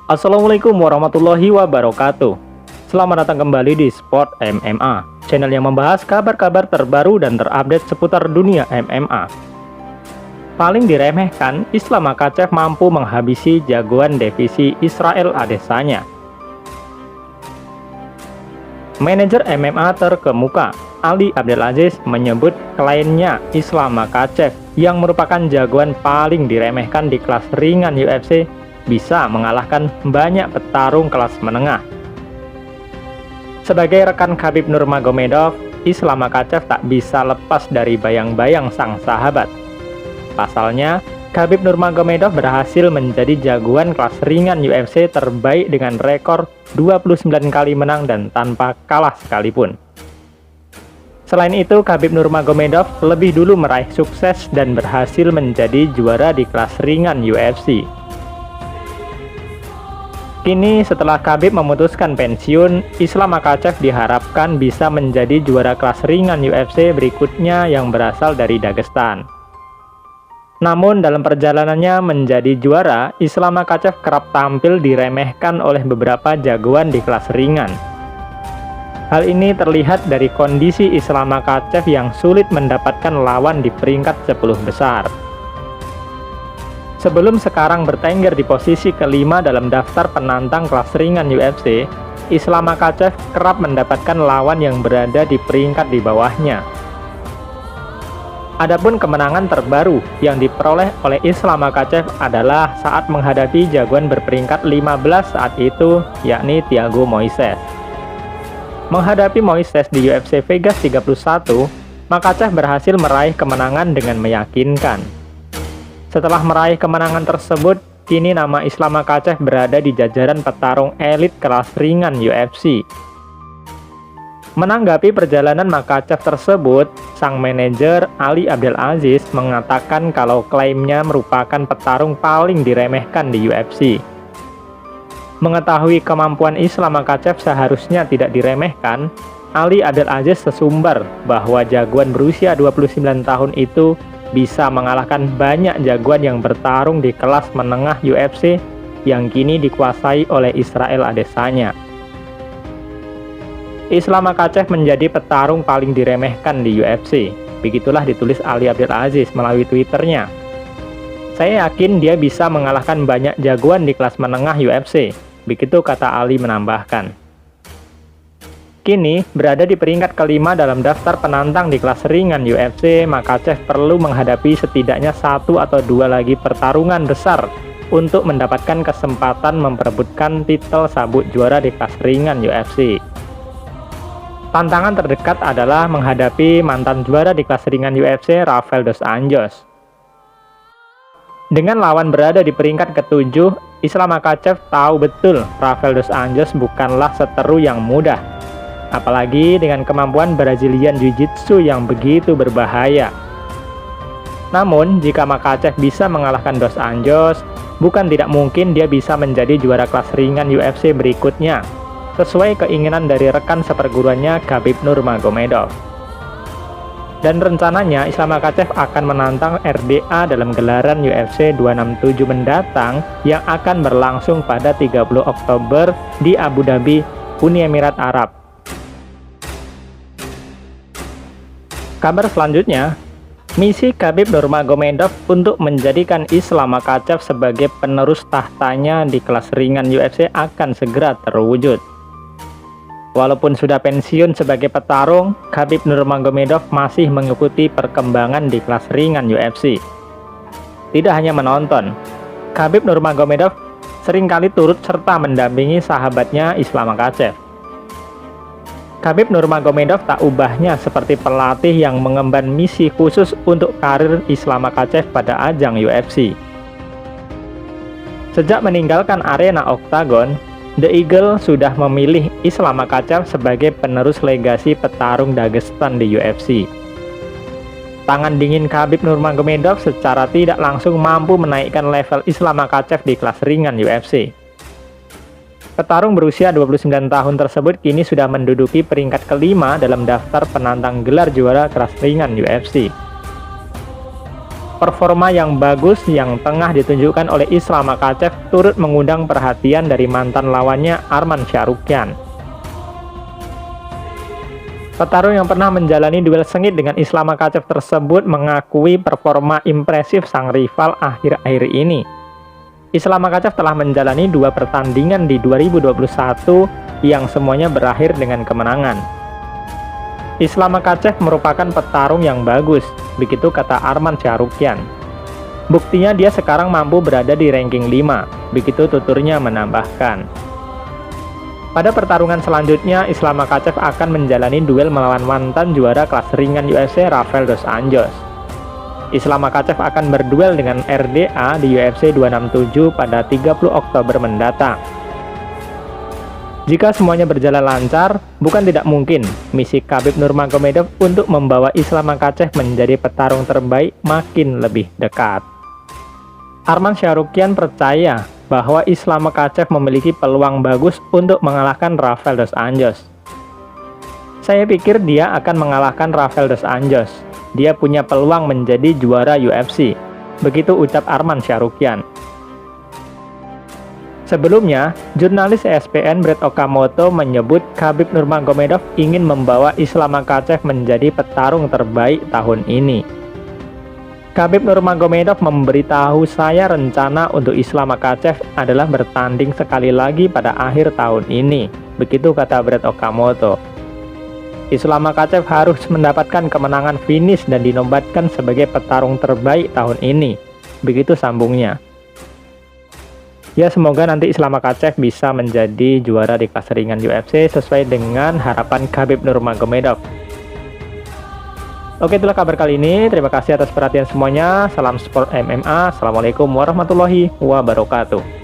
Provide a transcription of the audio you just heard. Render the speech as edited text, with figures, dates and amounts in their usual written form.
Assalamualaikum warahmatullahi wabarakatuh. Selamat datang kembali di Sport MMA, channel yang membahas kabar-kabar terbaru dan terupdate seputar dunia MMA. Paling diremehkan, Islam Makhachev mampu menghabisi jagoan divisi Israel Adesanya. Manajer MMA terkemuka, Ali Abdelaziz, menyebut kliennya Islam Makhachev yang merupakan jagoan paling diremehkan di kelas ringan UFC bisa mengalahkan banyak petarung kelas menengah. Sebagai rekan Khabib Nurmagomedov, Islam Makhachev tak bisa lepas dari bayang-bayang sang sahabat. Pasalnya, Khabib Nurmagomedov berhasil menjadi jagoan kelas ringan UFC terbaik dengan rekor 29 kali menang dan tanpa kalah sekalipun. Selain itu, Khabib Nurmagomedov lebih dulu meraih sukses dan berhasil menjadi juara di kelas ringan UFC. Kini setelah Khabib memutuskan pensiun, Islam Makhachev diharapkan bisa menjadi juara kelas ringan UFC berikutnya yang berasal dari Dagestan. Namun dalam perjalanannya menjadi juara, Islam Makhachev kerap tampil diremehkan oleh beberapa jagoan di kelas ringan. Hal ini terlihat dari kondisi Islam Makhachev yang sulit mendapatkan lawan di peringkat 10 besar. Sebelum sekarang bertengger di posisi kelima dalam daftar penantang kelas ringan UFC, Islam Makhachev kerap mendapatkan lawan yang berada di peringkat di bawahnya. Adapun kemenangan terbaru yang diperoleh oleh Islam Makhachev adalah saat menghadapi jagoan berperingkat 15 saat itu, yakni Thiago Moises. Menghadapi Moises di UFC Vegas 31, Makhachev berhasil meraih kemenangan dengan meyakinkan. Setelah meraih kemenangan tersebut, kini nama Islam Makhachev berada di jajaran petarung elit kelas ringan UFC. Menanggapi perjalanan Makhachev tersebut, sang manajer Ali Abdelaziz mengatakan kalau klaimnya merupakan petarung paling diremehkan di UFC. Mengetahui kemampuan Islam Makhachev seharusnya tidak diremehkan, Ali Abdelaziz sesumbar bahwa jagoan berusia 29 tahun itu bisa mengalahkan banyak jagoan yang bertarung di kelas menengah UFC yang kini dikuasai oleh Israel Adesanya. Islam Makhachev menjadi petarung paling diremehkan di UFC. Begitulah ditulis Ali Abdelaziz melalui Twitternya. Saya yakin dia bisa mengalahkan banyak jagoan di kelas menengah UFC. Begitu kata Ali menambahkan. Kini, berada di peringkat kelima dalam daftar penantang di kelas ringan UFC, Makhachev perlu menghadapi setidaknya 1 atau 2 lagi pertarungan besar untuk mendapatkan kesempatan memperebutkan titel sabuk juara di kelas ringan UFC. Tantangan terdekat adalah menghadapi mantan juara di kelas ringan UFC, Rafael dos Anjos. Dengan lawan berada di peringkat ke-7, Islam Makhachev tahu betul Rafael dos Anjos bukanlah seteru yang mudah. Apalagi dengan kemampuan Brazilian Jiu-Jitsu yang begitu berbahaya. Namun, jika Makhachev bisa mengalahkan dos Anjos, bukan tidak mungkin dia bisa menjadi juara kelas ringan UFC berikutnya, sesuai keinginan dari rekan seperguruannya Khabib Nurmagomedov. Dan rencananya Islam Makhachev akan menantang RDA dalam gelaran UFC 267 mendatang yang akan berlangsung pada 30 Oktober di Abu Dhabi, Uni Emirat Arab. Kabar selanjutnya, misi Khabib Nurmagomedov untuk menjadikan Islam Makhachev sebagai penerus tahtanya di kelas ringan UFC akan segera terwujud. Walaupun sudah pensiun sebagai petarung, Khabib Nurmagomedov masih mengikuti perkembangan di kelas ringan UFC. Tidak hanya menonton, Khabib Nurmagomedov seringkali turut serta mendampingi sahabatnya Islam Makhachev. Khabib Nurmagomedov tak ubahnya seperti pelatih yang mengemban misi khusus untuk karir Islam Makhachev pada ajang UFC. Sejak meninggalkan arena oktagon, The Eagle sudah memilih Islam Makhachev sebagai penerus legasi petarung Dagestan di UFC. Tangan dingin Khabib Nurmagomedov secara tidak langsung mampu menaikkan level Islam Makhachev di kelas ringan UFC. Petarung berusia 29 tahun tersebut kini sudah menduduki peringkat kelima dalam daftar penantang gelar juara kelas ringan UFC. Performa yang bagus yang tengah ditunjukkan oleh Islam Makhachev turut mengundang perhatian dari mantan lawannya Arman Tsarukyan. Petarung yang pernah menjalani duel sengit dengan Islam Makhachev tersebut mengakui performa impresif sang rival akhir-akhir ini. Islam Makhachev telah menjalani 2 pertandingan di 2021 yang semuanya berakhir dengan kemenangan. Islam Makhachev merupakan petarung yang bagus, begitu kata Arman Tsarukyan. Buktinya dia sekarang mampu berada di ranking 5, begitu tuturnya menambahkan. Pada pertarungan selanjutnya, Islam Makhachev akan menjalani duel melawan mantan juara kelas ringan UFC Rafael dos Anjos. Islam Makhachev akan berduel dengan RDA di UFC 267 pada 30 Oktober mendatang. Jika semuanya berjalan lancar, bukan tidak mungkin misi Khabib Nurmagomedov untuk membawa Islam Makhachev menjadi petarung terbaik makin lebih dekat. Arman Tsarukyan percaya bahwa Islam Makhachev memiliki peluang bagus untuk mengalahkan Rafael dos Anjos. Saya pikir dia akan mengalahkan Rafael dos Anjos. Dia punya peluang menjadi juara UFC. Begitu ucap Arman Tsarukyan. Sebelumnya, jurnalis ESPN Brett Okamoto menyebut Khabib Nurmagomedov ingin membawa Islam Makhachev menjadi petarung terbaik tahun ini. Khabib Nurmagomedov memberitahu saya rencana untuk Islam Makhachev adalah bertanding sekali lagi pada akhir tahun ini, begitu kata Brett Okamoto. Islam Makhachev harus mendapatkan kemenangan finish dan dinobatkan sebagai petarung terbaik tahun ini, begitu sambungnya. Ya, semoga nanti Islam Makhachev bisa menjadi juara di kelas ringan UFC sesuai dengan harapan Khabib Nurmagomedov. Oke, itulah kabar kali ini. Terima kasih atas perhatian semuanya. Salam sport MMA. Assalamualaikum warahmatullahi wabarakatuh.